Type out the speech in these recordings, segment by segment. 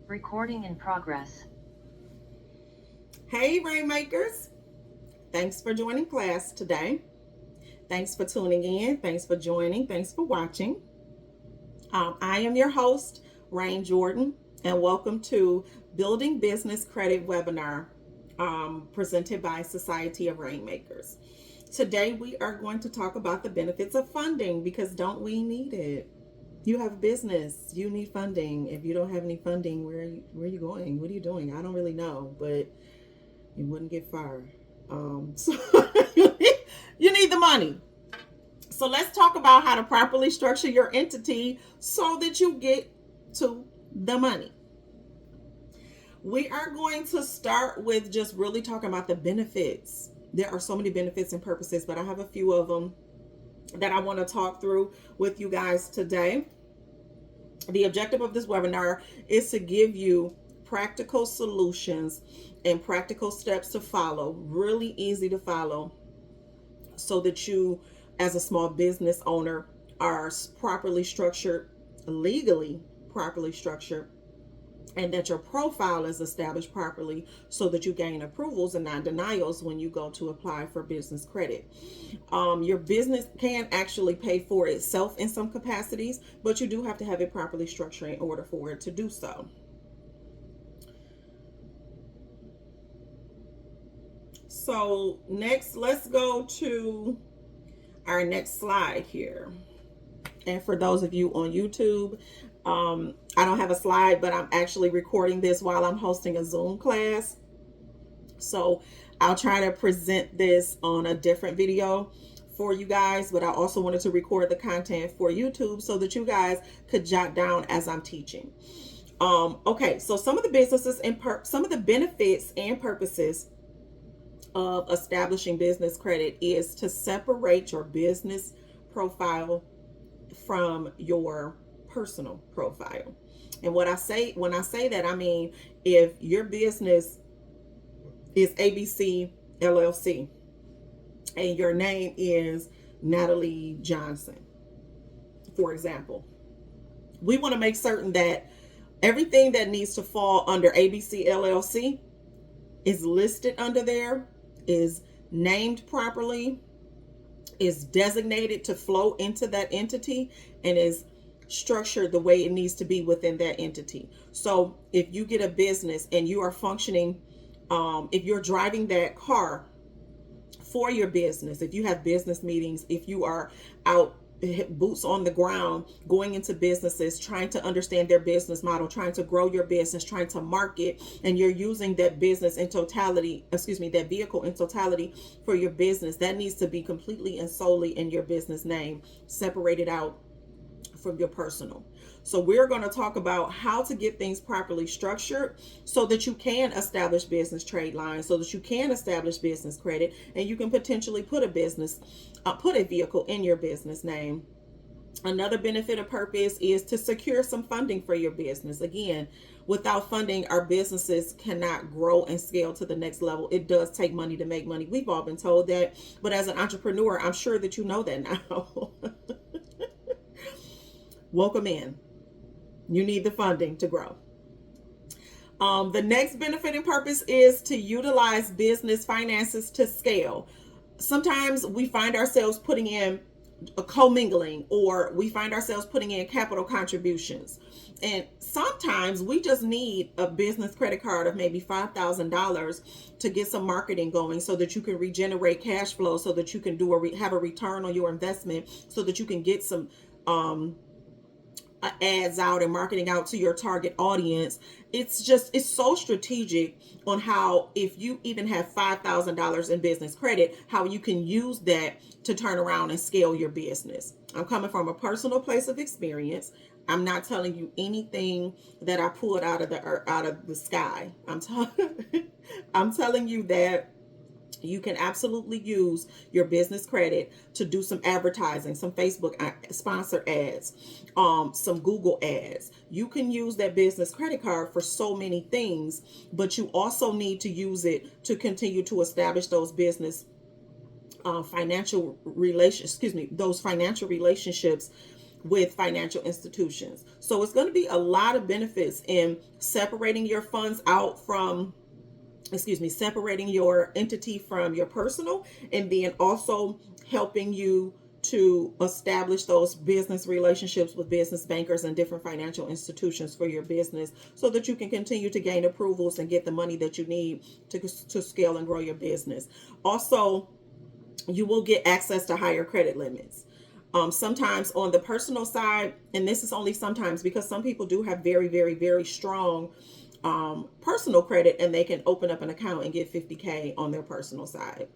Recording in progress. Hey, Rainmakers. Thanks for joining class today. Thanks for tuning in. Thanks for joining. Thanks for watching. I am your host, Rain Jordan, and welcome to Building Business Credit webinar presented by Society of Rainmakers. Today, we are going to talk about the benefits of funding because don't we need it? You have business, you need funding. If you don't have any funding, where are you going? What are you doing? I don't really know, but you wouldn't get fired. So you need the money. So let's talk about how to properly structure your entity so that you get to the money. We are going to start with just really talking about the benefits. There are so many benefits and purposes, but I have a few of them that I want to talk through with you guys today. The objective of this webinar is to give you practical solutions and practical steps to follow, really easy to follow, so that you, as a small business owner, are properly structured, legally properly structured, and that your profile is established properly so that you gain approvals and non-denials when you go to apply for business credit. Your business can actually pay for itself in some capacities, but you do have to have it properly structured in order for it to do so. So next, let's go to our next slide here. And for those of you on YouTube, I don't have a slide, but I'm actually recording this while I'm hosting a Zoom class. So I'll try to present this on a different video for you guys, but I also wanted to record the content for YouTube so that you guys could jot down as I'm teaching. Okay, so some of the businesses and some of the benefits and purposes of establishing business credit is to separate your business profile from your personal profile. And when I say that, I mean, if your business is ABC LLC and your name is Natalie Johnson, for example, we want to make certain that everything that needs to fall under ABC LLC is listed under there, is named properly, is designated to flow into that entity, and is structured the way it needs to be within that entity. So if you get a business and you are functioning, if you're driving that car for your business, if you have business meetings, if you are out boots on the ground, going into businesses, trying to understand their business model, trying to grow your business, trying to market, and you're using that business in totality, that vehicle in totality for your business, that needs to be completely and solely in your business name, separated out from your personal. So we're going to talk about how to get things properly structured so that you can establish business trade lines, so that you can establish business credit, and you can potentially put a vehicle in your business name. Another benefit or purpose is to secure some funding for your business. Again, without funding, our businesses cannot grow and scale to the next level. It does take money to make money. We've all been told that, but as an entrepreneur, I'm sure that you know that now. Welcome in. You need the funding to grow. The next benefit and purpose is to utilize business finances to scale. Sometimes we find ourselves putting in a commingling, or we find ourselves putting in capital contributions. And sometimes we just need a business credit card of maybe $5,000 to get some marketing going so that you can regenerate cash flow, so that you can have a return on your investment, so that you can get some ads out and marketing out to your target audience. It's so strategic on how, if you even have $5,000 in business credit, how you can use that to turn around and scale your business. I'm coming from a personal place of experience. I'm not telling you anything that I pulled out of the sky. I'm telling you that you can absolutely use your business credit to do some advertising, some Facebook sponsored ads, some Google ads. You can use that business credit card for so many things, but you also need to use it to continue to establish those financial relationships with financial institutions. So it's going to be a lot of benefits in separating your funds out from, separating your entity from your personal, and then also helping you to establish those business relationships with business bankers and different financial institutions for your business so that you can continue to gain approvals and get the money that you need to scale and grow your business. Also, you will get access to higher credit limits. Sometimes on the personal side, and this is only sometimes because some people do have very, very, very strong personal credit, and they can open up an account and get 50K on their personal side.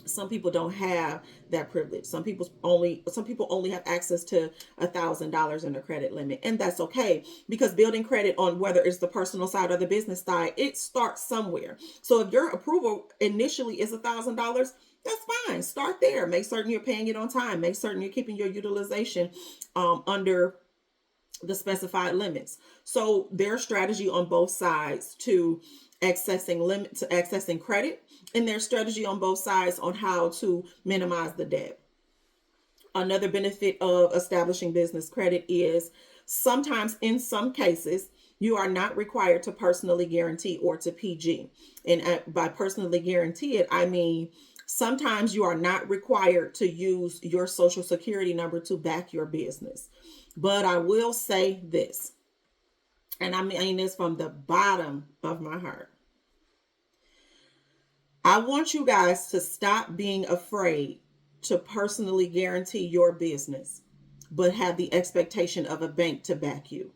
Some people don't have that privilege. Some people only have access to $1,000 in a credit limit, and that's okay, because building credit on whether it's the personal side or the business side, it starts somewhere. So if your approval initially is $1,000, that's fine. Start there. Make certain you're paying it on time. Make certain you're keeping your utilization under the specified limits. So there's strategy on both sides to accessing credit, and there's strategy on both sides on how to minimize the debt. Another benefit of establishing business credit is sometimes, in some cases, you are not required to personally guarantee or to PG. And by personally guarantee it, I mean sometimes you are not required to use your social security number to back your business. But I will say this, and I mean this from the bottom of my heart. I want you guys to stop being afraid to personally guarantee your business, but have the expectation of a bank to back you.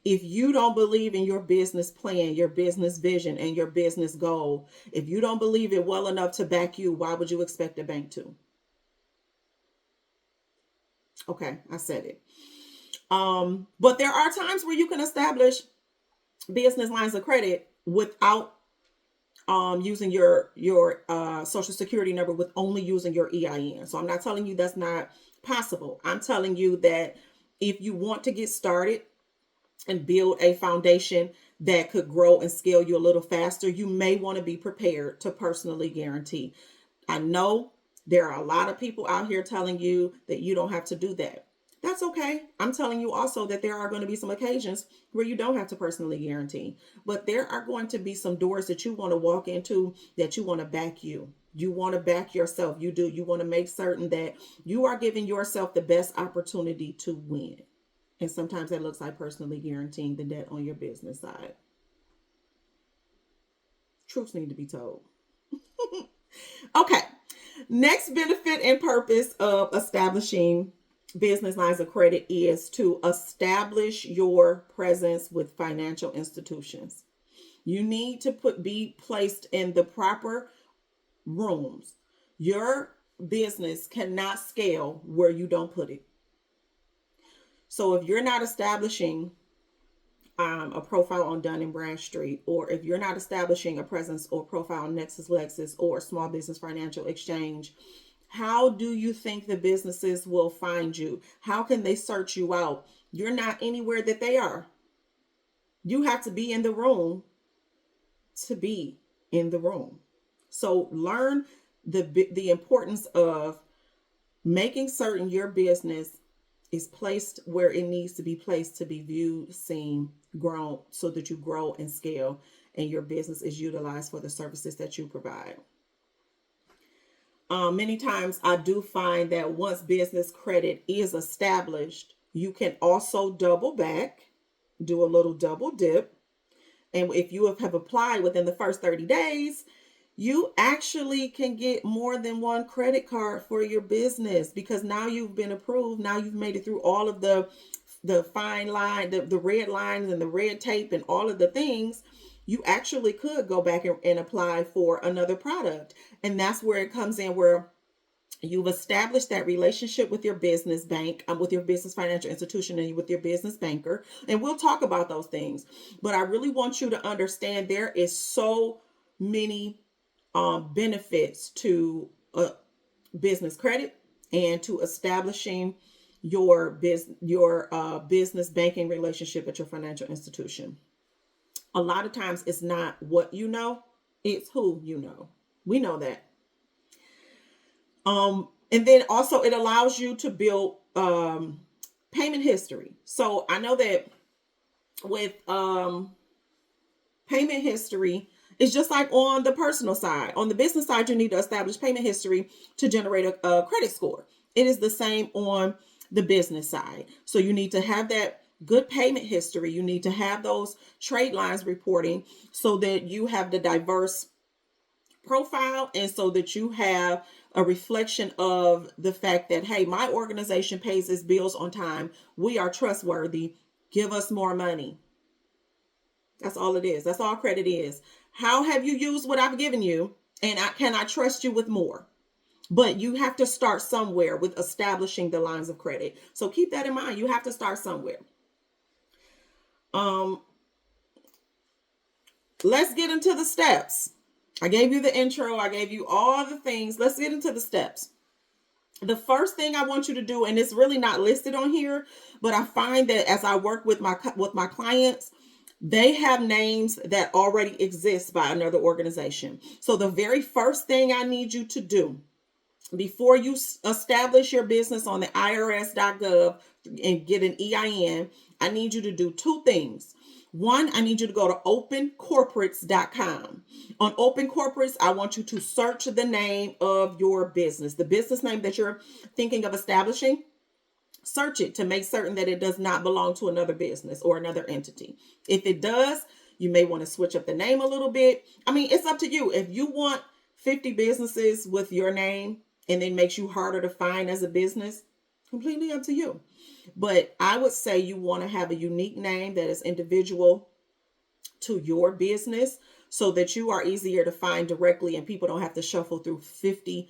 If you don't believe in your business plan, your business vision, and your business goal, if you don't believe it well enough to back you, why would you expect a bank to? Okay, I said it. But there are times where you can establish business lines of credit without using your social security number, with only using your EIN. So I'm not telling you that's not possible. I'm telling you that if you want to get started and build a foundation that could grow and scale you a little faster, you may want to be prepared to personally guarantee. I know there are a lot of people out here telling you that you don't have to do that. That's okay. I'm telling you also that there are going to be some occasions where you don't have to personally guarantee, but there are going to be some doors that you want to walk into, that you want to back you. You want to back yourself. You do. You want to make certain that you are giving yourself the best opportunity to win. And sometimes that looks like personally guaranteeing the debt on your business side. Truths need to be told. Okay. Next benefit and purpose of establishing business lines of credit is to establish your presence with financial institutions. You need to be placed in the proper rooms. Your business cannot scale where you don't put it. So if you're not establishing a profile on Dun and Bradstreet, or if you're not establishing a presence or profile on Nexus Lexus or Small Business Financial Exchange, how do you think the businesses will find you? How can they search you out? You're not anywhere that they are. You have to be in the room to be in the room. So learn the importance of making certain your business is placed where it needs to be placed to be viewed, seen, grown, so that you grow and scale and your business is utilized for the services that you provide. Many times I do find that once business credit is established, you can also double back, do a little double dip. And if you have applied within the first 30 days, you actually can get more than one credit card for your business, because now you've been approved. Now you've made it through all of the fine line, the red lines and the red tape and all of the things. You actually could go back and apply for another product. And that's where it comes in, where you've established that relationship with your business bank, with your business financial institution, and with your business banker. And we'll talk about those things. But I really want you to understand there is so many benefits to business credit and to establishing your business banking relationship at your financial institution. A lot of times it's not what you know, it's who you know. We know that. And then also it allows you to build payment history. So I know that with payment history, it's just like on the personal side. On the business side, you need to establish payment history to generate a credit score. It is the same on the business side. So you need to have that good payment history. You need to have those trade lines reporting so that you have the diverse profile and so that you have a reflection of the fact that, hey, my organization pays its bills on time. We are trustworthy. Give us more money. That's all it is. That's all credit is. How have you used what I've given you? And can I trust you with more? But you have to start somewhere with establishing the lines of credit. So keep that in mind. You have to start somewhere. Let's get into the steps. I gave you the intro. I gave you all the things. Let's get into the steps. The first thing I want you to do, and it's really not listed on here, but I find that as I work with my clients, they have names that already exist by another organization. So the very first thing I need you to do before you establish your business on the irs.gov and get an EIN, I need you to do two things. One, I need you to go to opencorporates.com. On Open Corporates, I want you to search the name of your business, the business name that you're thinking of establishing. Search it to make certain that it does not belong to another business or another entity. If it does, you may want to switch up the name a little bit. I mean, it's up to you. If you want 50 businesses with your name and it makes you harder to find as a business, completely up to you. But I would say you want to have a unique name that is individual to your business so that you are easier to find directly and people don't have to shuffle through 50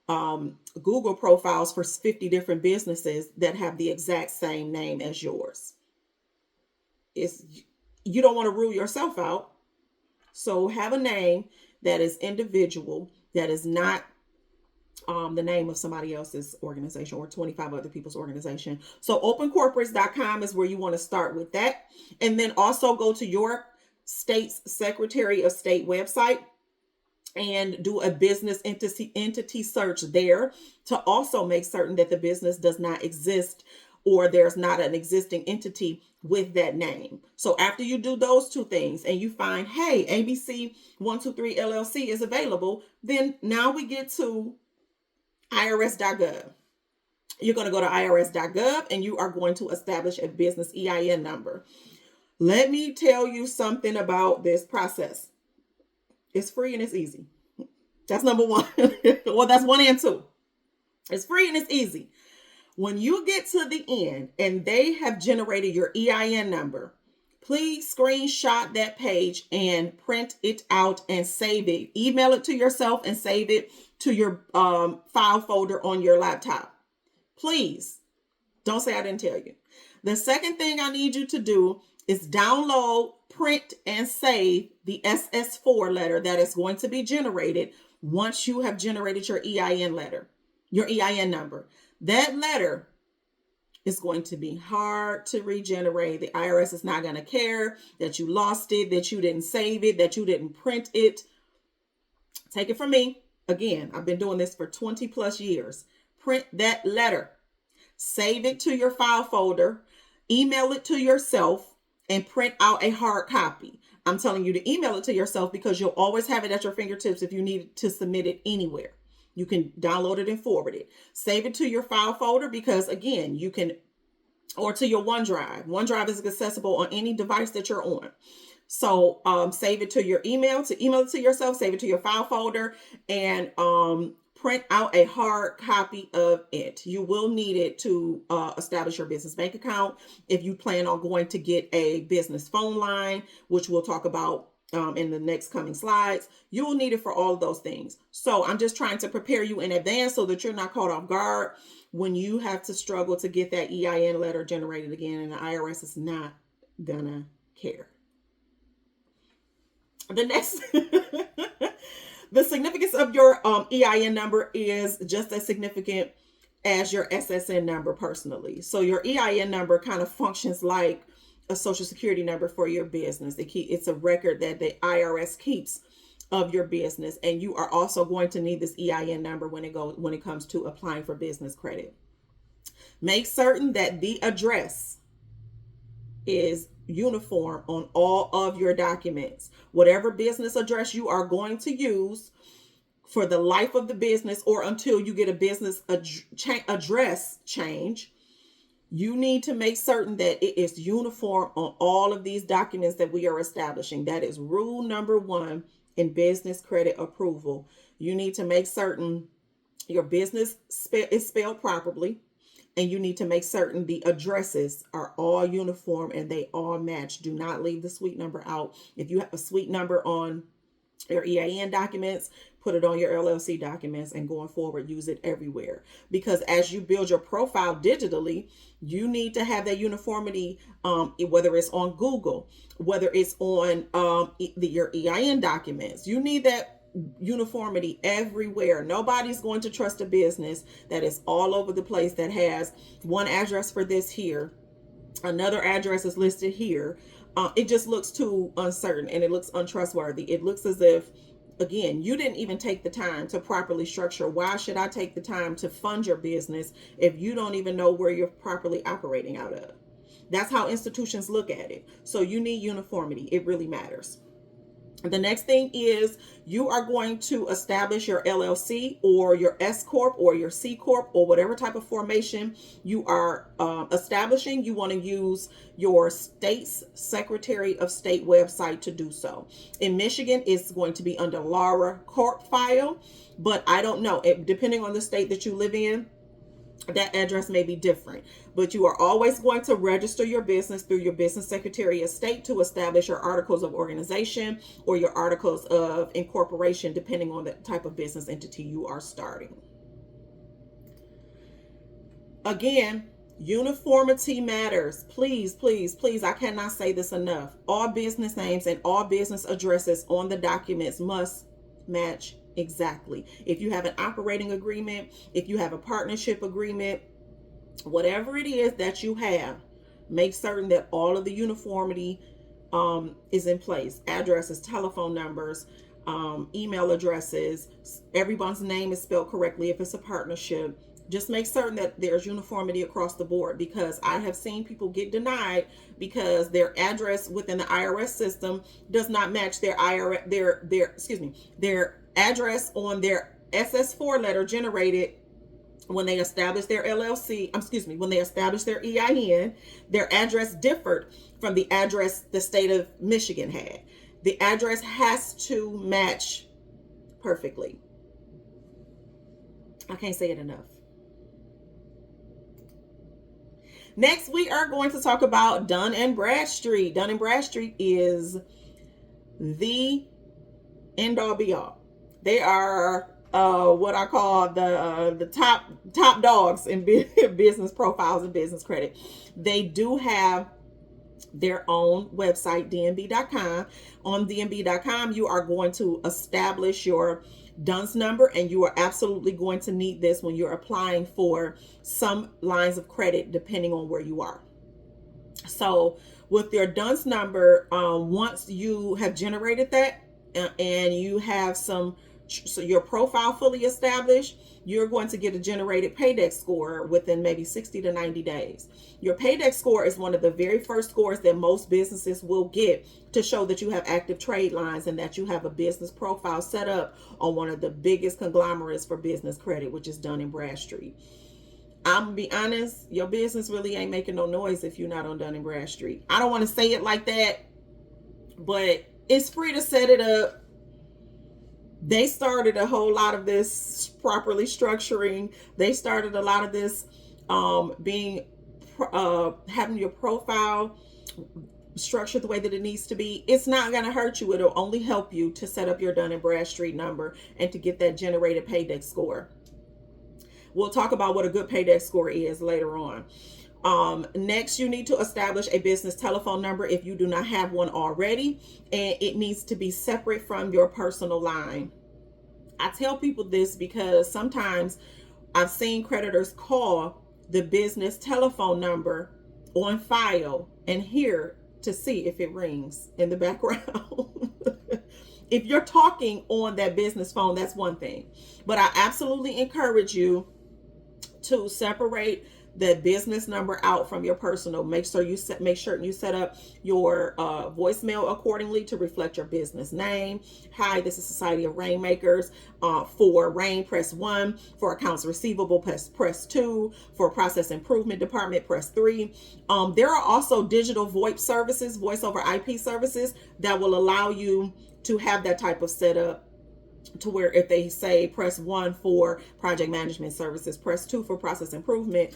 Google profiles for 50 different businesses that have the exact same name as yours. You don't want to rule yourself out. So have a name that is individual, that is not the name of somebody else's organization or 25 other people's organization. So opencorporates.com is where you want to start with that. And then also go to your state's Secretary of State website and do a business entity search there to also make certain that the business does not exist or there's not an existing entity with that name. So after you do those two things and you find, hey, ABC 123 LLC is available, then now we get to irs.gov. You're going to go to irs.gov and you are going to establish a business EIN number. Let me tell you something about this process. It's free and it's easy. That's number one. Well, that's 1 and 2. It's free and it's easy. When you get to the end and they have generated your EIN number, please screenshot that page and print it out and save it. Email it to yourself and save it to your file folder on your laptop. Please don't say I didn't tell you. The second thing I need you to do is download, print, and save the SS4 letter that is going to be generated once you have generated your EIN letter, your EIN number. That letter is going to be hard to regenerate. The IRS is not going to care that you lost it, that you didn't save it, that you didn't print it. Take it from me. Again, I've been doing this for 20 plus years. Print that letter, save it to your file folder, email it to yourself, and print out a hard copy. I'm telling you to email it to yourself because you'll always have it at your fingertips if you need to submit it anywhere. You can download it and forward it. Save it to your file folder because, again, you can, or to your OneDrive. OneDrive is accessible on any device that you're on. So save it to your email it to yourself, save it to your file folder, and print out a hard copy of it. You will need it to establish your business bank account. If you plan on going to get a business phone line, which we'll talk about in the next coming slides, you will need it for all of those things. So I'm just trying to prepare you in advance so that you're not caught off guard when you have to struggle to get that EIN letter generated again, and the IRS is not gonna care. The next, the significance of your EIN number is just as significant as your SSN number personally. So your EIN number kind of functions like a social security number for your business. It's a record that the IRS keeps of your business, and you are also going to need this EIN number when it comes to applying for business credit. Make certain that the address is uniform on all of your documents. Whatever business address you are going to use for the life of the business or until you get a business address change, you need to make certain that it is uniform on all of these documents that we are establishing. That is rule number one in business credit approval. You need to make certain your business is spelled properly, and you need to make certain the addresses are all uniform and they all match. Do not leave the suite number out. If you have a suite number on your EIN documents, put it on your LLC documents, and going forward, use it everywhere. Because as you build your profile digitally, you need to have that uniformity, whether it's on Google, whether it's on your EIN documents. You need that uniformity everywhere. Nobody's going to trust a business that is all over the place, that has one address for this here, another address is listed here. It just looks too uncertain and it looks untrustworthy. It looks as if, again, you didn't even take the time to properly structure. Why should I take the time to fund your business if you don't even know where you're properly operating out of? That's how institutions look at it. So you need uniformity. It really matters. The next thing is you are going to establish your LLC or your S Corp or your C Corp or whatever type of formation you are establishing. You want to use your state's Secretary of State website to do so. In Michigan, it's going to be under Laura Corp file, but I don't know. Depending on the state that you live in, that address may be different, but you are always going to register your business through your business secretary of state to establish your articles of organization or your articles of incorporation, depending on the type of business entity you are starting. Again, uniformity matters. Please, please, please. I cannot say this enough. All business names and all business addresses on the documents must match exactly. If you have an operating agreement, if you have a partnership agreement, whatever it is that you have, make certain that all of the uniformity is in place. Addresses, telephone numbers, email addresses, everyone's name is spelled correctly if it's a partnership. Just make certain that there's uniformity across the board, because I have seen people get denied because their address within the IRS system does not match their their address on their SS4 letter generated when they established their LLC, when they established their EIN. Their address differed from the address the state of Michigan had. The address has to match perfectly. I can't say it enough. Next, we are going to talk about Dun & Bradstreet. Dun & Bradstreet is the end all be all. They are what I call the top dogs in business profiles and business credit. They do have their own website, dnb.com. On dnb.com, you are going to establish your DUNS number, and you are absolutely going to need this when you're applying for some lines of credit, depending on where you are. So with your DUNS number, once you have generated that and you have your profile fully established, you're going to get a generated paydex score within maybe 60 to 90 days. Your paydex score is one of the very first scores that most businesses will get to show that you have active trade lines and that you have a business profile set up on one of the biggest conglomerates for business credit, which is Dun & Bradstreet. I'm gonna be honest, your business really ain't making no noise if you're not on Dun & Bradstreet. I don't want to say it like that, but it's free to set it up. They started a whole lot of this properly structuring. They started a lot of this having your profile structured the way that it needs to be. It's not going to hurt you. It'll only help you to set up your Dun & Bradstreet number and to get that generated paydex score. We'll talk about what a good paydex score is later on. Next, you need to establish a business telephone number if you do not have one already, and it needs to be separate from your personal line. I tell people this because sometimes I've seen creditors call the business telephone number on file and hear to see if it rings in the background. If you're talking on that business phone, that's one thing, but I absolutely encourage you to separate the business number out from your personal. Make sure you set up your voicemail accordingly to reflect your business name. Hi, this is Society of Rainmakers. For rain, press 1. For accounts receivable, press 2. For process improvement department, press 3. There are also digital VoIP services, voice over IP services, that will allow you to have that type of setup, to where if they say press 1 for project management services, press 2 for process improvement,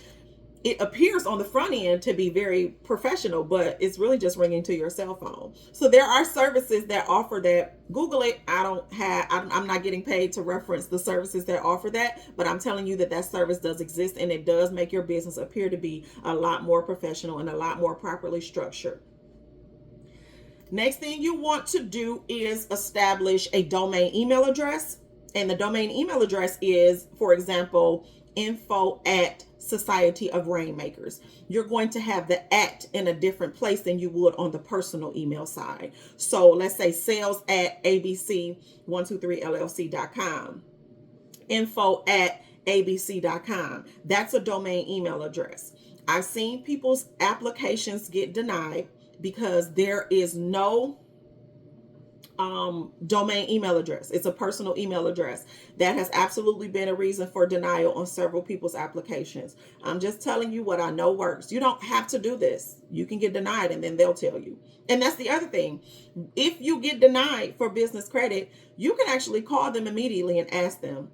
it appears on the front end to be very professional, but it's really just ringing to your cell phone. So there are services that offer that. Google it. I'm not getting paid to reference the services that offer that, but I'm telling you that that service does exist, and it does make your business appear to be a lot more professional and a lot more properly structured. Next thing you want to do is establish a domain email address. And the domain email address is, for example, info@Society of Rainmakers. You're going to have the at in a different place than you would on the personal email side. So let's say sales@abc123llc.com, info@abc.com. That's a domain email address. I've seen people's applications get denied because there is no domain email address. It's a personal email address. That has absolutely been a reason for denial on several people's applications. I'm just telling you what I know works. You don't have to do this. You can get denied and then they'll tell you. And that's the other thing. If you get denied for business credit, you can actually call them immediately and ask them,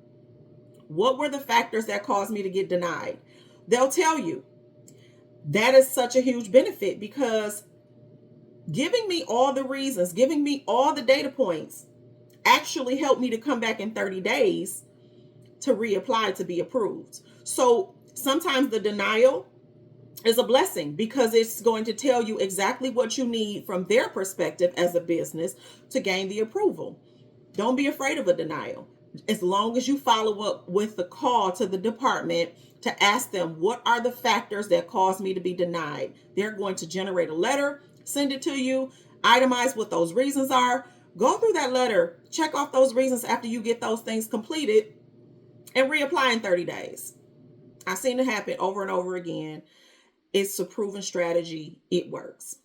what were the factors that caused me to get denied? They'll tell you. That is such a huge benefit, because giving me all the reasons, giving me all the data points actually helped me to come back in 30 days to reapply to be approved. So sometimes the denial is a blessing, because it's going to tell you exactly what you need from their perspective as a business to gain the approval. Don't be afraid of a denial. As long as you follow up with the call to the department to ask them, what are the factors that caused me to be denied? They're going to generate a letter, send it to you, itemize what those reasons are. Go through that letter, check off those reasons after you get those things completed, and reapply in 30 days. I've seen it happen over and over again. It's a proven strategy. It works.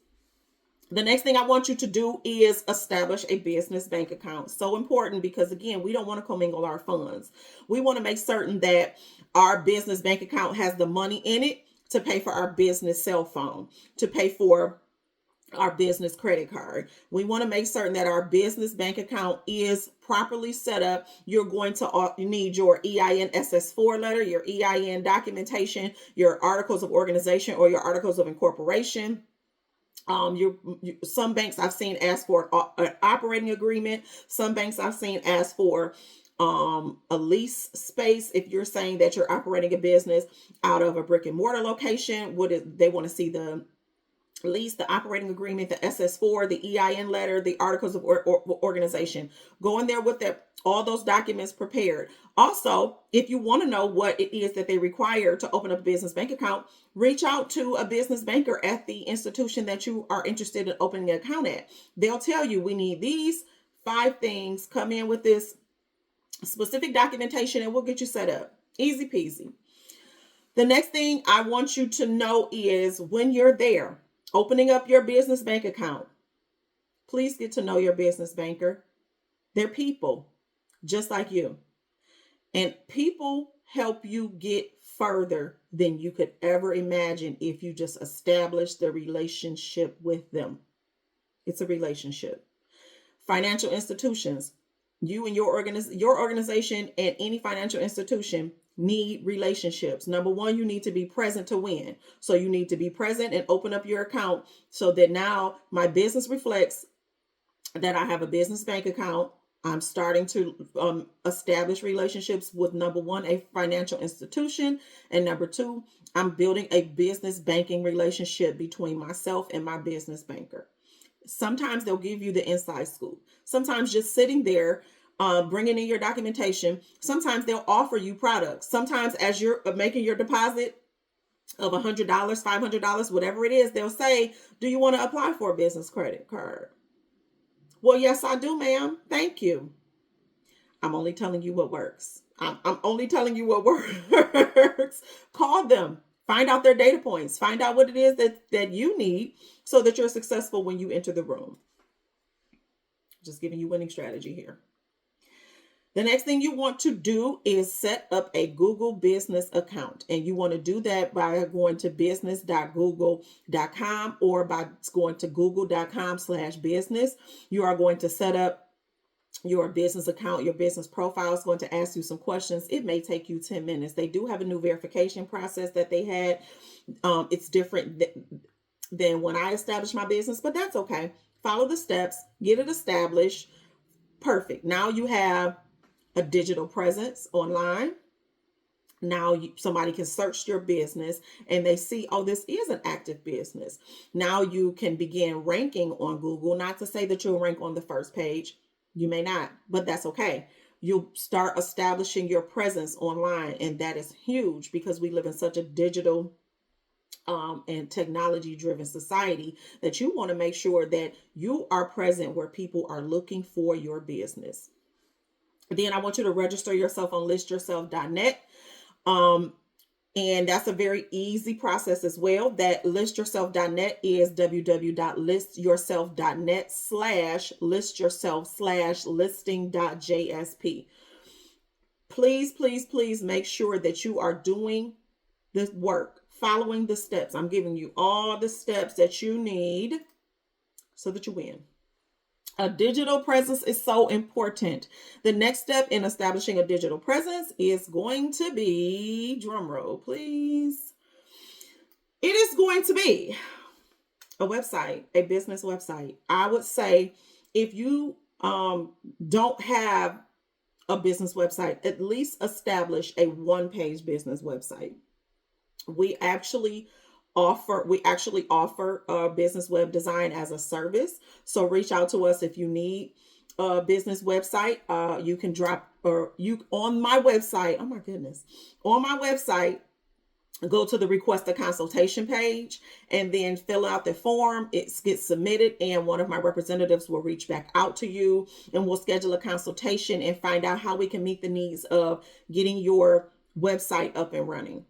The next thing I want you to do is establish a business bank account. So important, because again, we don't want to commingle our funds. We want to make certain that our business bank account has the money in it to pay for our business cell phone, to pay for our business credit card. We want to make certain that our business bank account is properly set up. You're going to need your EIN SS4 letter, your EIN documentation, your articles of organization or your articles of incorporation. Some banks I've seen ask for an operating agreement. Some banks I've seen ask for a lease space. If you're saying that you're operating a business out of a brick and mortar location, they want to see the lease, the operating agreement, the SS4, the EIN letter, the articles of organization. Go in there with all those documents prepared. Also, if you want to know what it is that they require to open up a business bank account, reach out to a business banker at the institution that you are interested in opening an account at. They'll tell you, we need these 5 things. Come in with this specific documentation and we'll get you set up. Easy peasy. The next thing I want you to know is, when you're there opening up your business bank account, please get to know your business banker. They're people just like you. And people help you get further than you could ever imagine if you just establish the relationship with them. It's a relationship. Financial institutions, you and your organization and any financial institution need relationships. Number one, you need to be present to win. So you need to be present and open up your account so that now my business reflects that I have a business bank account. I'm starting to establish relationships with, number one, a financial institution. And number two, I'm building a business banking relationship between myself and my business banker. Sometimes they'll give you the inside scoop. Sometimes just sitting there, bringing in your documentation. Sometimes they'll offer you products. Sometimes as you're making your deposit of $100, $500, whatever it is, they'll say, do you want to apply for a business credit card? Well, yes, I do, ma'am. Thank you. I'm only telling you what works. I'm only telling you what works. Call them. Find out their data points. Find out what it is that you need so that you're successful when you enter the room. Just giving you winning strategy here. The next thing you want to do is set up a Google business account. And you want to do that by going to business.google.com or by going to google.com/business. You are going to set up your business account, your business profile. Is going to ask you some questions. It may take you 10 minutes. They do have a new verification process that they had. It's different than when I established my business, but that's okay. Follow the steps, get it established. Perfect. Now you have a digital presence online. Now somebody can search your business and they see, oh, this is an active business. Now you can begin ranking on Google. Not to say that you'll rank on the first page. You may not, but that's okay. You'll start establishing your presence online. And that is huge because we live in such a digital and technology driven society that you want to make sure that you are present where people are looking for your business. Then I want you to register yourself on listyourself.net. And that's a very easy process as well. That listyourself.net is www.listyourself.net/listyourself/listing.jsp. Please, please, please make sure that you are doing this work, following the steps. I'm giving you all the steps that you need so that you win. A digital presence is so important. The next step in establishing a digital presence is going to be, drumroll please, it is going to be a website, a business website. I would say if you don't have a business website, at least establish a one-page business website. We actually offer business web design as a service. So reach out to us if you need a business website. You can drop on my website. Oh my goodness. On my website, go to the request a consultation page and then fill out the form. It gets submitted and one of my representatives will reach back out to you and we'll schedule a consultation and find out how we can meet the needs of getting your website up and running.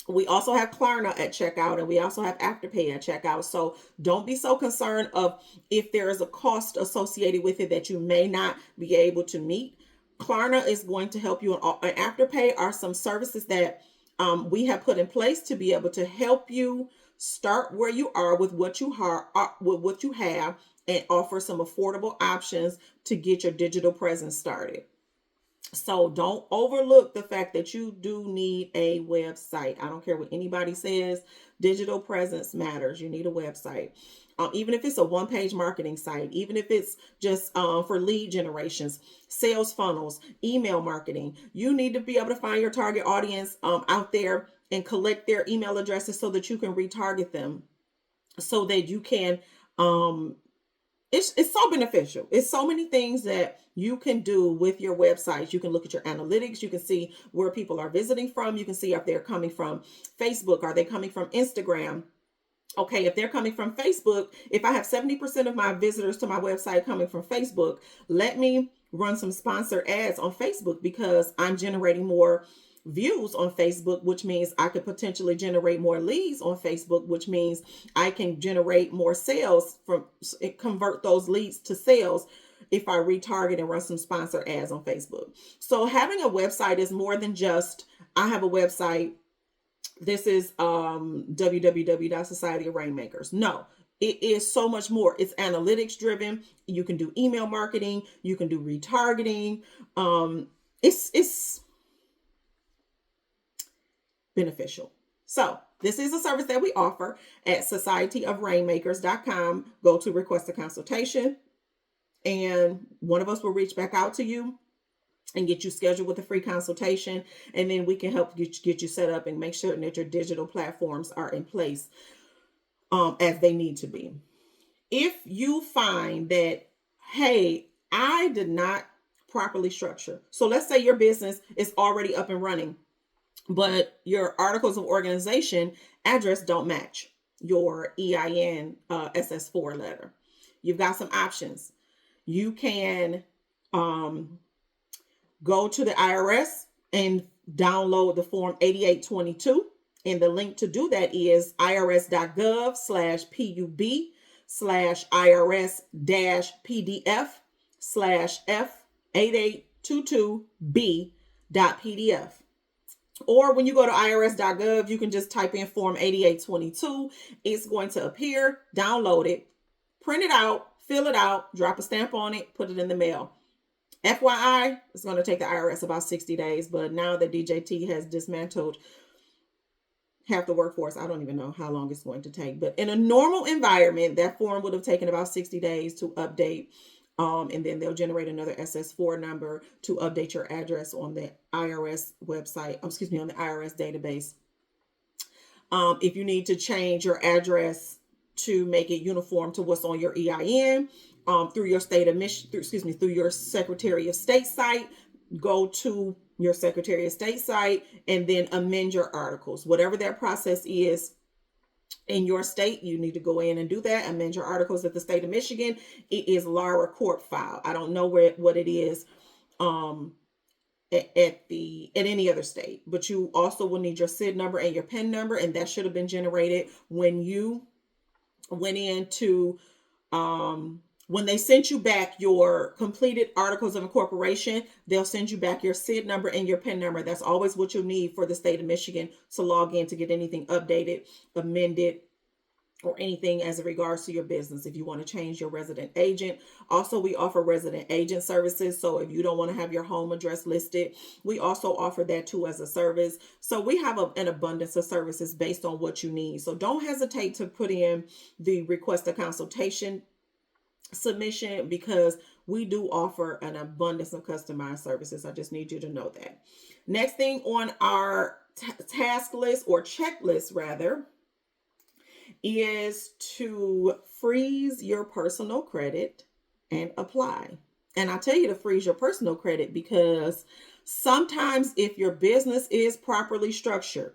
We also have Klarna at checkout and we also have Afterpay at checkout. So don't be so concerned of if there is a cost associated with it that you may not be able to meet. Klarna is going to help you, and Afterpay are some services that we have put in place to be able to help you start where you are with what you have and offer some affordable options to get your digital presence started. So don't overlook the fact that you do need a website. I don't care what anybody says. Digital presence matters. You need a website. Even if it's a one-page marketing site, even if it's just for lead generations, sales funnels, email marketing, you need to be able to find your target audience out there and collect their email addresses so that you can retarget them, so that you can it's so beneficial. It's so many things that you can do with your websites. You can look at your analytics. You can see where people are visiting from. You can see if they're coming from Facebook. Are they coming from Instagram? Okay, if they're coming from Facebook, if I have 70% of my visitors to my website coming from Facebook, let me run some sponsored ads on Facebook because I'm generating more views on Facebook, which means I could potentially generate more leads on Facebook, which means I can generate more sales convert those leads to sales if I retarget and run some sponsored ads on Facebook. So having a website is more than just, I have a website. This is www.Society of Rainmakers. No, it is so much more. It's analytics driven. You can do email marketing. You can do retargeting. It's beneficial. So this is a service that we offer at societyofrainmakers.com. Go to request a consultation and one of us will reach back out to you and get you scheduled with a free consultation. And then we can help get you set up and make sure that your digital platforms are in place as they need to be. If you find that, hey, I did not properly structure. So let's say your business is already up and running, but your articles of organization address don't match your EIN SS4 letter. You've got some options. You can go to the IRS and download the form 8822 And the link to do that is irs.gov/irs-pdf/F8822b.pdf. Or when you go to irs.gov, you can just type in form 8822. It's going to appear, download it, print it out, fill it out, drop a stamp on it, put it in the mail. FYI, it's going to take the IRS about 60 days, but now that DJT has dismantled half the workforce, I don't even know how long it's going to take. But in a normal environment, that form would have taken about 60 days to update. And then they'll generate another SS4 number to update your address on the IRS website, on the IRS database. If you need to change your address to make it uniform to what's on your EIN, through your state of through your Secretary of State site, go to your Secretary of State site and then amend your articles. Whatever that process is in your state, you need to go in and do that. Amend your articles. At the state of Michigan, it is Lara Corp file. I don't know what it is at any other state, but you also will need your SID number and your PIN number, and that should have been generated when you went into when they sent you back your completed articles of incorporation. They'll send you back your SID number and your PIN number. That's always what you'll need for the state of Michigan to log in to get anything updated, amended, or anything as it regards to your business. If you want to change your resident agent, also we offer resident agent services. So if you don't want to have your home address listed, we also offer that too as a service. So we have an abundance of services based on what you need. So don't hesitate to put in the request a consultation submission, because we do offer an abundance of customized services. I just need you to know that. Next thing on our task list, or checklist rather, is to freeze your personal credit and apply. And I tell you to freeze your personal credit because sometimes if your business is properly structured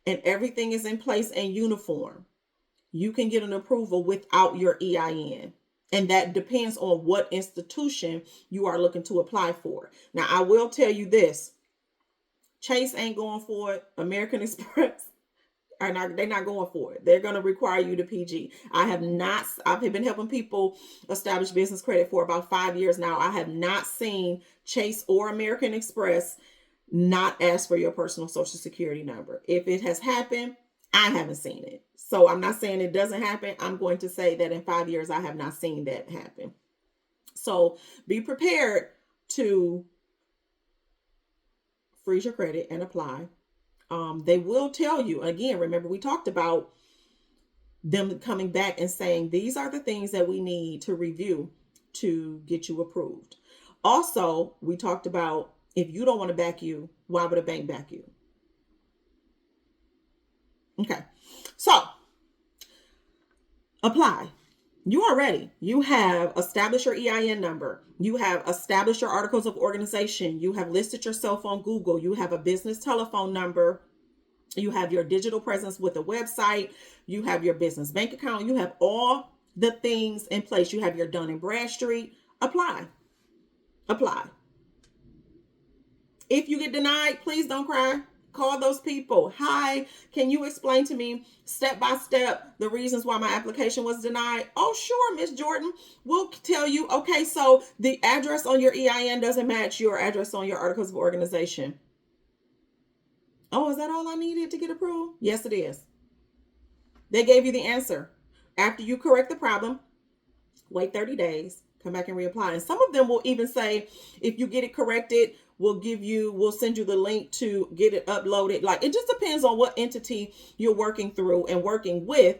and everything is in place and uniform, you can get an approval without your EIN. And that depends on what institution you are looking to apply for. Now, I will tell you this. Chase ain't going for it. American Express they're not going for it. They're going to require you to PG. I've been helping people establish business credit for about 5 years now. I have not seen Chase or American Express not ask for your personal social security number. If it has happened, I haven't seen it. So I'm not saying it doesn't happen. I'm going to say that in 5 years, I have not seen that happen. So be prepared to freeze your credit and apply. They will tell you, again, remember we talked about them coming back and saying, these are the things that we need to review to get you approved. Also, we talked about, if you don't want to back you, why would a bank back you? Okay. So apply. You are ready. You have established your EIN number. You have established your articles of organization. You have listed yourself on Google. You have a business telephone number. You have your digital presence with a website. You have your business bank account. You have all the things in place. You have your Dun and Bradstreet. Apply. Apply. If you get denied, please don't cry. Call those people. Hi, can you explain to me step by step the reasons why my application was denied? Oh, sure, Miss Jordan. We'll tell you. Okay, so the address on your EIN doesn't match your address on your articles of organization. Oh, is that all I needed to get approved? Yes, it is. They gave you the answer. After you correct the problem, wait 30 days, come back and reapply. And some of them will even say, if you get it corrected, we'll send you the link to get it uploaded. Like, it just depends on what entity you're working through and working with,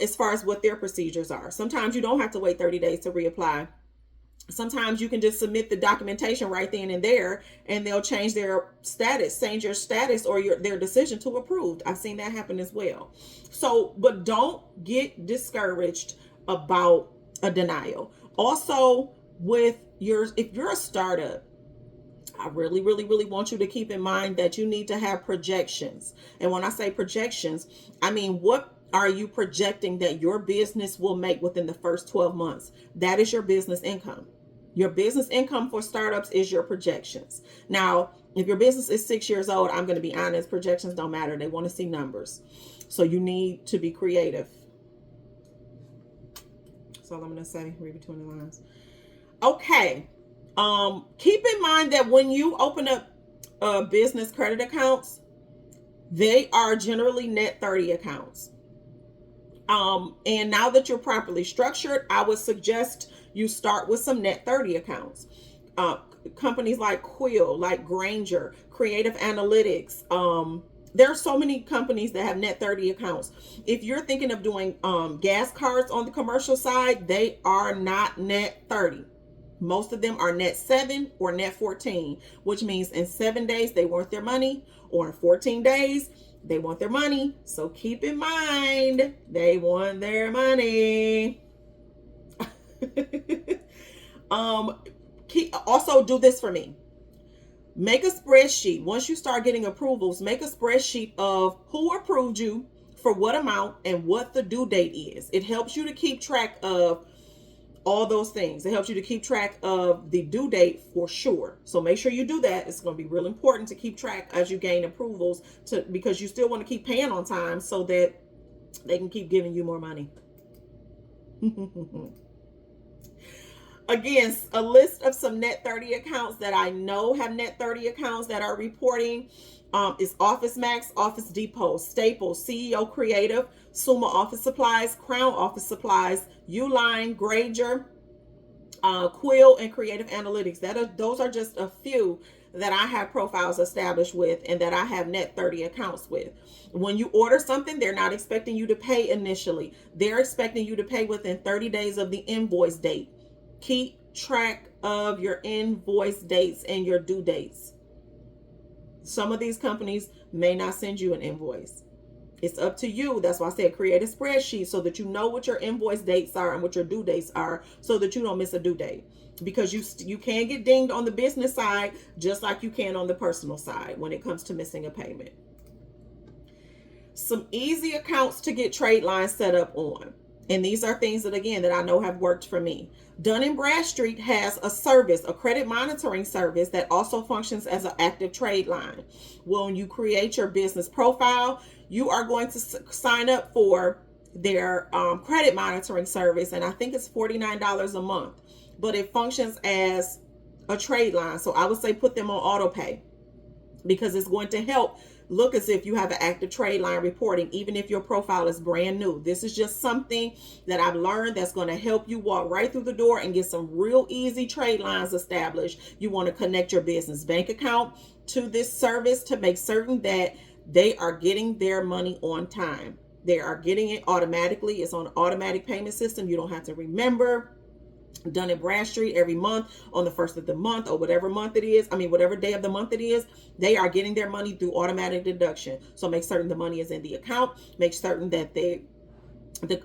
as far as what their procedures are. Sometimes you don't have to wait 30 days to reapply. Sometimes you can just submit the documentation right then and there, and they'll change your status or their decision to approved. I've seen that happen as well. So, but don't get discouraged about a denial. Also, if you're a startup, I really, really, really want you to keep in mind that you need to have projections. And when I say projections, I mean, what are you projecting that your business will make within the first 12 months? That is your business income. Your business income for startups is your projections. Now, if your business is 6 years old, I'm going to be honest, projections don't matter. They want to see numbers. So you need to be creative. That's all I'm going to say. Read between the lines. Okay. Keep in mind that when you open up business credit accounts, they are generally net 30 accounts. And now that you're properly structured, I would suggest you start with some net 30 accounts. Companies like Quill, like Granger, Creative Analytics. There are so many companies that have net 30 accounts. If you're thinking of doing gas cards on the commercial side, they are not net 30. Most of them are net 7 or net 14, which means in 7 days they want their money, or in 14 days they want their money. So keep in mind, they want their money. Also do this for me. Make a spreadsheet. Once you start getting approvals, make a spreadsheet of who approved you, for what amount, and what the due date is. It helps you to keep track of all those things. It helps you to keep track of the due date for sure. So make sure you do that. It's going to be real important to keep track as you gain approvals, because you still want to keep paying on time so that they can keep giving you more money. Again, a list of some net 30 accounts that I know have net 30 accounts that are reporting is Office Max, Office Depot, Staples, CEO Creative, Summa Office Supplies, Crown Office Supplies, Uline, Granger, Quill, and Creative Analytics. Those are just a few that I have profiles established with and that I have net 30 accounts with. When you order something, they're not expecting you to pay initially. They're expecting you to pay within 30 days of the invoice date. Keep track of your invoice dates and your due dates. Some of these companies may not send you an invoice. It's up to you. That's why I said create a spreadsheet so that you know what your invoice dates are and what your due dates are, so that you don't miss a due date. Because you can get dinged on the business side just like you can on the personal side when it comes to missing a payment. Some easy accounts to get trade lines set up on. And these are things that, again, that I know have worked for me. Dun & Bradstreet has a service, a credit monitoring service that also functions as an active trade line. When you create your business profile, you are going to sign up for their credit monitoring service. And I think it's $49 a month, but it functions as a trade line. So I would say put them on auto pay, because it's going to help look as if you have an active trade line reporting, even if your profile is brand new. This is just something that I've learned that's going to help you walk right through the door and get some real easy trade lines established. You want to connect your business bank account to this service to make certain that they are getting their money on time. They are getting it automatically. It's on an automatic payment system. You don't have to remember. Dun & Bradstreet every month on the first of the month, or whatever month it is, whatever day of the month it is, they are getting their money through automatic deduction. So make certain the money is in the account. Make certain that the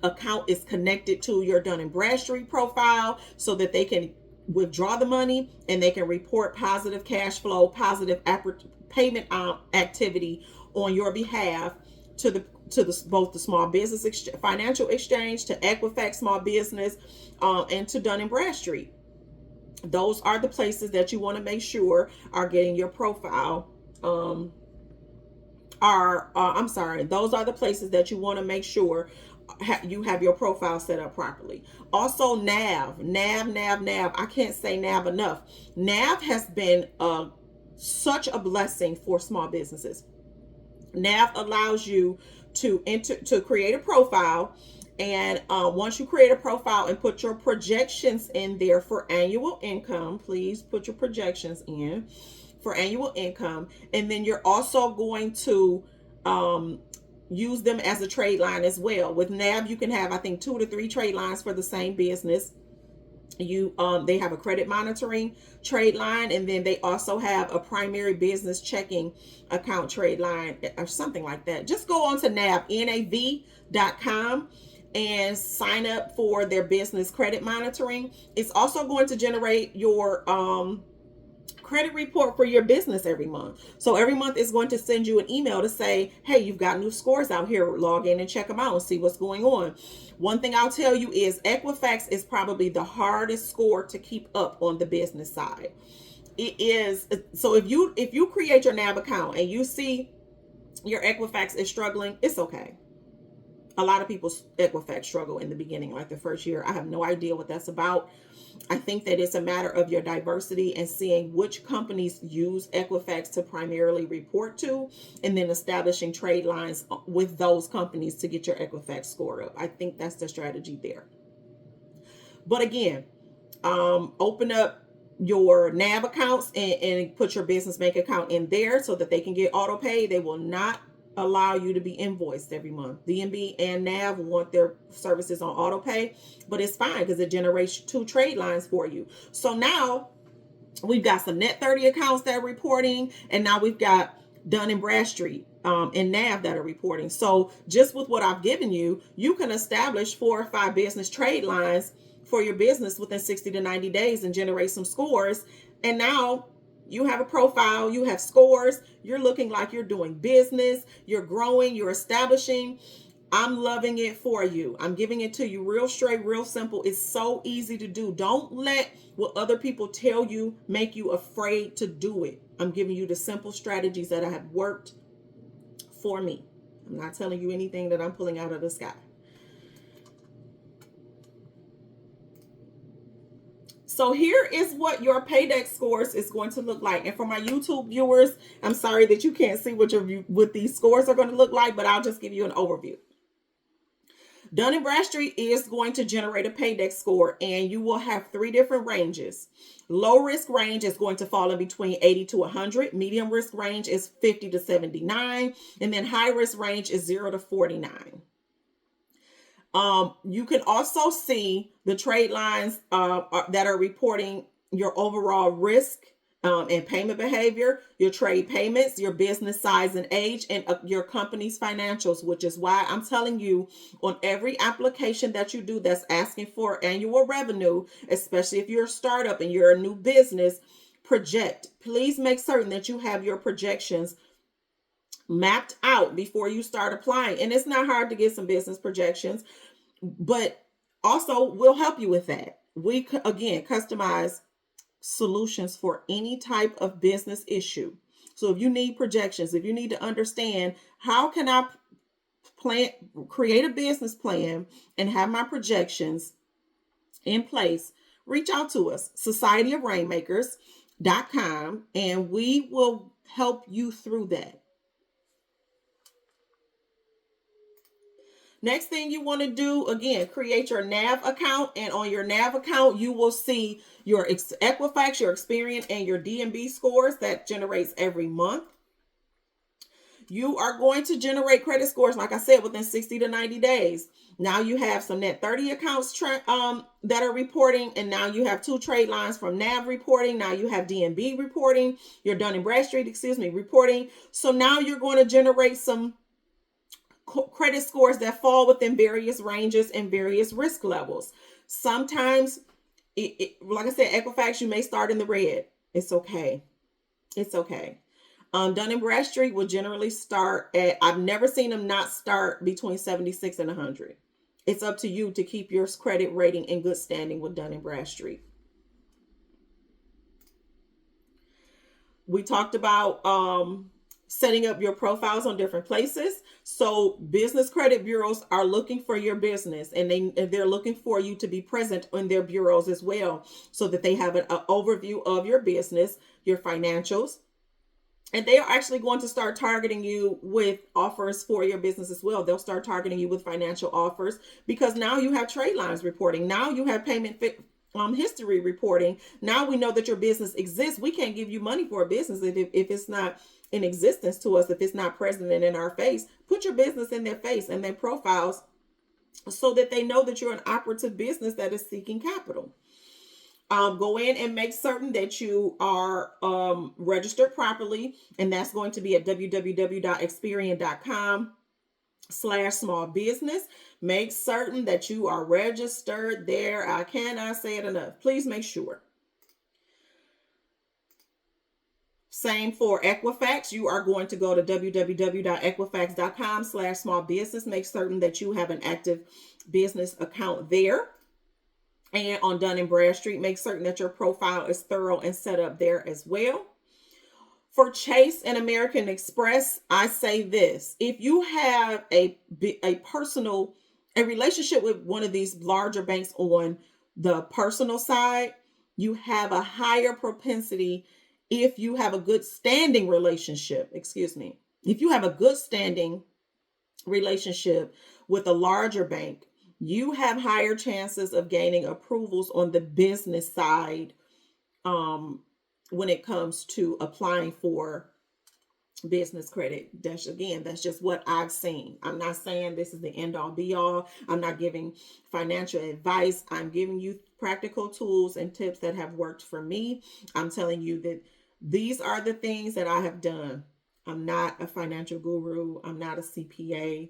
account is connected to your Dun & Bradstreet profile so that they can withdraw the money and they can report positive cash flow, positive payment activity on your behalf to both the Small Business Financial Exchange, to Equifax Small Business, and to Dun & Bradstreet. Those are the places that you want to make sure are getting your profile. Those are the places that you want to make sure you have your profile set up properly. Also, NAV. I can't say NAV enough. NAV has been such a blessing for small businesses. NAV allows you to create a profile, and once you create a profile and put your projections in there for annual income, please put your projections in for annual income, and then you're also going to use them as a trade line as well. With NAV, you can have, I think, 2 to 3 trade lines for the same business. They have a credit monitoring trade line, and then they also have a primary business checking account trade line or something like that. Just go on to nav.com and sign up for their business credit monitoring. It's also going to generate your credit report for your business every month. So every month it's going to send you an email to say, hey, you've got new scores out here. Log in and check them out and see what's going on. One thing I'll tell you is Equifax is probably the hardest score to keep up on the business side. It is. So if you create your NAV account and you see your Equifax is struggling, it's okay. A lot of people's Equifax struggle in the beginning, like the first year. I have no idea what that's about. I think that it's a matter of your diversity and seeing which companies use Equifax to primarily report to, and then establishing trade lines with those companies to get your Equifax score up. I think that's the strategy there. But again, open up your NAV accounts and put your business bank account in there so that they can get auto pay. They will not allow you to be invoiced every month. DNB and NAV want their services on auto pay, but it's fine because it generates 2 trade lines for you. So now we've got some net 30 accounts that are reporting, and now we've got Dun and Bradstreet and NAV that are reporting. So just with what I've given you, you can establish 4 or 5 business trade lines for your business within 60 to 90 days and generate some scores. And now you have a profile, you have scores, you're looking like you're doing business, you're growing, you're establishing. I'm loving it for you. I'm giving it to you real straight, real simple. It's so easy to do. Don't let what other people tell you make you afraid to do it. I'm giving you the simple strategies that have worked for me. I'm not telling you anything that I'm pulling out of the sky. So here is what your Paydex scores is going to look like. And for my YouTube viewers, I'm sorry that you can't see what these scores are going to look like, but I'll just give you an overview. Dun & Bradstreet is going to generate a Paydex score, and you will have 3 different ranges. Low risk range is going to fall in between 80 to 100. Medium risk range is 50 to 79. And then high risk range is 0 to 49. You can also see the trade lines that are reporting your overall risk and payment behavior, your trade payments, your business size and age, and your company's financials, which is why I'm telling you on every application that you do that's asking for annual revenue, especially if you're a startup and you're a new business, project. Please make certain that you have your projections mapped out before you start applying. And it's not hard to get some business projections, but also we'll help you with that. We, again, customize solutions for any type of business issue. So if you need projections, if you need to understand how can I create a business plan and have my projections in place, reach out to us, societyofrainmakers.com, and we will help you through that. Next thing you want to do, again, create your NAV account. And on your NAV account, you will see your Equifax, your Experian, and your DNB scores that generates every month. You are going to generate credit scores, like I said, within 60 to 90 days. Now you have some net 30 accounts that are reporting, and now you have 2 trade lines from NAV reporting. Now you have DNB reporting, your Dun & Bradstreet, reporting. So now you're going to generate some credit scores that fall within various ranges and various risk levels. Sometimes, like I said, Equifax, you may start in the red. It's okay. It's okay. Dun & Bradstreet will generally start at, I've never seen them not start between 76 and 100. It's up to you to keep your credit rating in good standing with Dun & Bradstreet. We talked about setting up your profiles on different places. So business credit bureaus are looking for your business, and they're looking for you to be present in their bureaus as well, so that they have an overview of your business, your financials, and they are actually going to start targeting you with offers for your business as well. They'll start targeting you with financial offers because now you have trade lines reporting. Now you have payment history reporting. Now we know that your business exists. We can't give you money for a business if it's not in existence to us, if it's not present and in our face. Put your business in their face and their profiles so that they know that you're an operative business that is seeking capital. Go in and make certain that you are registered properly, and that's going to be at www.experian.com/small business. Make certain that you are registered there. I cannot say it enough. Please make sure. Same for Equifax. You are going to go to www.equifax.com/small business. Make certain that you have an active business account there. And on Dun & Bradstreet, make certain that your profile is thorough and set up there as well. For Chase and American Express, I say this: if you have a relationship with one of these larger banks on the personal side, you have a higher propensity. If you have a good standing relationship, if you have a good standing relationship with a larger bank, you have higher chances of gaining approvals on the business side when it comes to applying for business credit. That's just what I've seen. I'm not saying this is the end all be all. I'm not giving financial advice. I'm giving you practical tools and tips that have worked for me. I'm telling you that these are the things that I have done. I'm not a financial guru. I'm not a CPA.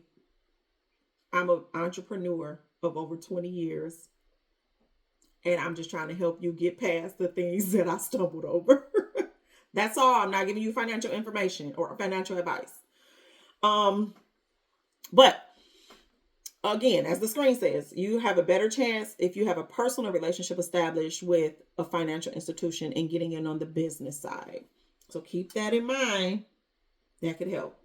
I'm an entrepreneur of over 20 years. And I'm just trying to help you get past the things that I stumbled over. That's all. I'm not giving you financial information or financial advice. But again, as the screen says, you have a better chance if you have a personal relationship established with a financial institution and getting in on the business side. So keep that in mind. That could help.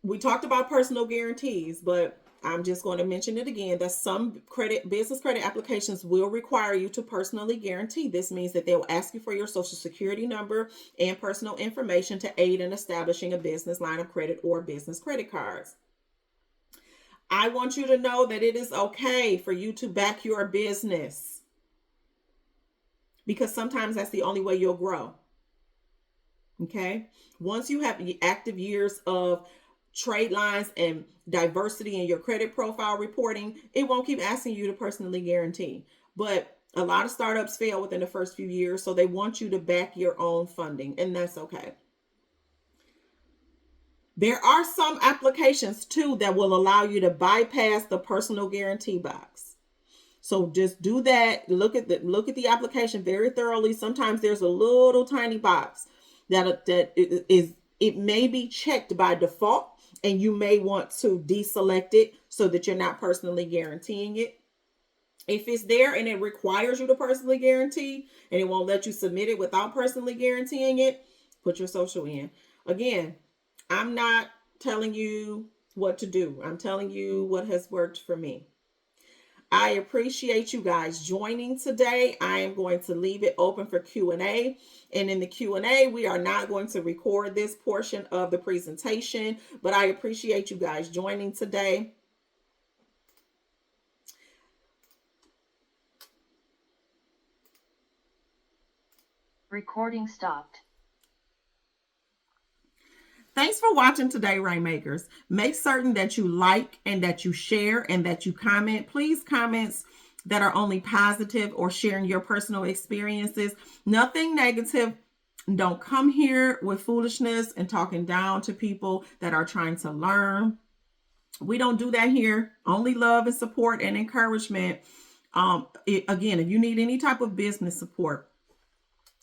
We talked about personal guarantees, but I'm just going to mention it again, that some business credit applications will require you to personally guarantee. This means that they will ask you for your social security number and personal information to aid in establishing a business line of credit or business credit cards. I want you to know that it is okay for you to back your business, because sometimes that's the only way you'll grow. Okay? Once you have active years of trade lines and diversity in your credit profile reporting, it won't keep asking you to personally guarantee. But a lot of startups fail within the first few years, so they want you to back your own funding, and that's okay. There are some applications too that will allow you to bypass the personal guarantee box. So just do that. Look at the application very thoroughly. Sometimes there's a little tiny box that it may be checked by default, and you may want to deselect it so that you're not personally guaranteeing it. If it's there and it requires you to personally guarantee and it won't let you submit it without personally guaranteeing it, put your social in. Again, I'm not telling you what to do. I'm telling you what has worked for me. I appreciate you guys joining today. I am going to leave it open for Q&A. And in the Q&A, we are not going to record this portion of the presentation, but I appreciate you guys joining today. Recording stopped. Thanks for watching today, Rainmakers. Make certain that you like and that you share and that you comment. Please, comments that are only positive or sharing your personal experiences. Nothing negative. Don't come here with foolishness and talking down to people that are trying to learn. We don't do that here. Only love and support and encouragement. Again, if you need any type of business support,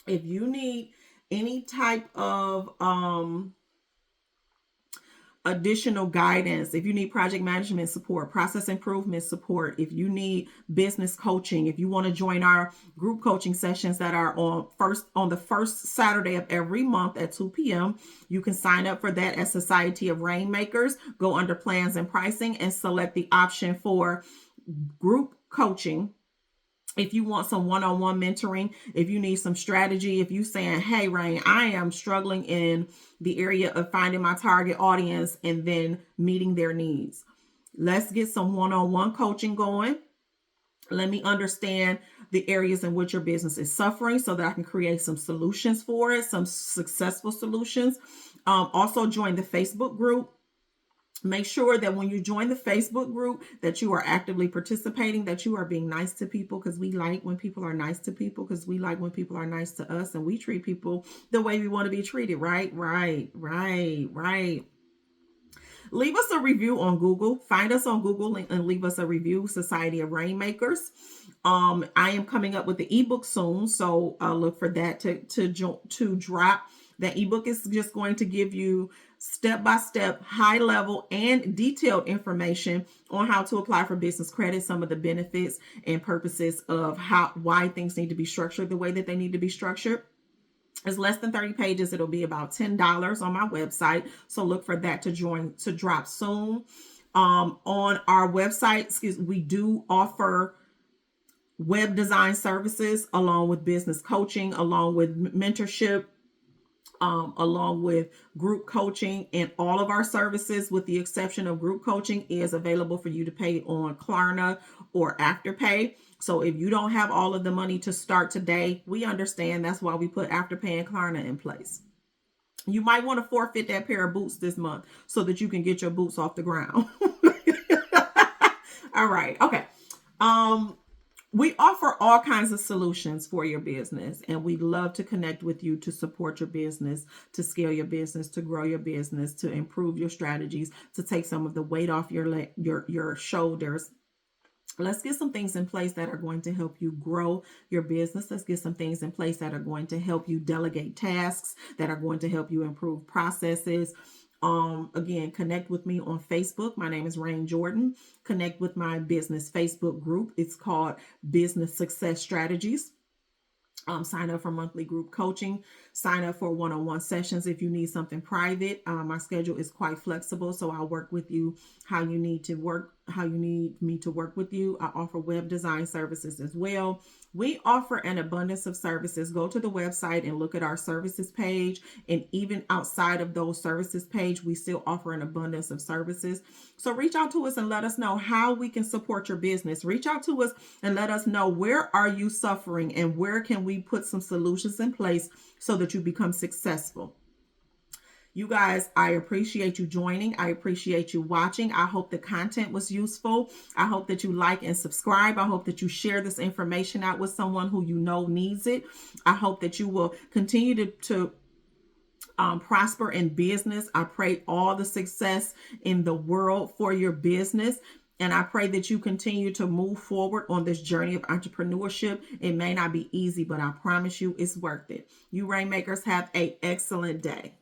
if you need any type of additional guidance, if you need project management support, process improvement support, if you need business coaching, if you want to join our group coaching sessions that are on the first Saturday of every month at 2 p.m., you can sign up for that at Society of Rainmakers. Go under plans and pricing and select the option for group coaching. If you want some one-on-one mentoring, if you need some strategy, if you saying, hey, Rain, I am struggling in the area of finding my target audience and then meeting their needs. Let's get some one-on-one coaching going. Let me understand the areas in which your business is suffering so that I can create some solutions for it, some successful solutions. Also join the Facebook group. Make sure that when you join the Facebook group that you are actively participating, that you are being nice to people, because we like when people are nice to people, because we like when people are nice to us, and we treat people the way we want to be treated. Right. Leave us a review on Google. Find us on Google and leave us a review, Society of Rainmakers. I am coming up with the ebook soon, so look for that to drop. That ebook is just going to give you step-by-step, high-level, and detailed information on how to apply for business credit, some of the benefits and purposes of why things need to be structured the way that they need to be structured. It's less than 30 pages. It'll be about $10 on my website. So look for that to drop soon. On our website, we do offer web design services along with business coaching, along with mentorship, along with group coaching, and all of our services, with the exception of group coaching, is available for you to pay on Klarna or Afterpay. So if you don't have all of the money to start today, we understand. That's why we put Afterpay and Klarna in place. You might want to forfeit that pair of boots this month so that you can get your boots off the ground. All right. Okay. We offer all kinds of solutions for your business, and we'd love to connect with you to support your business, to scale your business, to grow your business, to improve your strategies, to take some of the weight off your shoulders. Let's get some things in place that are going to help you grow your business. Let's get some things in place that are going to help you delegate tasks, that are going to help you improve processes. Again, connect with me on Facebook. My name is Rain Jordan. Connect with my business Facebook group. It's called Business Success Strategies. Sign up for monthly group coaching. Sign up for one-on-one sessions if you need something private. My schedule is quite flexible, so I'll work with you how you need me to work with you. I offer web design services as well. We offer an abundance of services. Go to the website and look at our services page. And even outside of those services page, we still offer an abundance of services. So reach out to us and let us know how we can support your business. Reach out to us and let us know, where are you suffering and where can we put some solutions in place so that you become successful. You guys, I appreciate you joining. I appreciate you watching. I hope the content was useful. I hope that you like and subscribe. I hope that you share this information out with someone who you know needs it. I hope that you will continue to prosper in business. I pray all the success in the world for your business. And I pray that you continue to move forward on this journey of entrepreneurship. It may not be easy, but I promise you it's worth it. You Rainmakers, have an excellent day.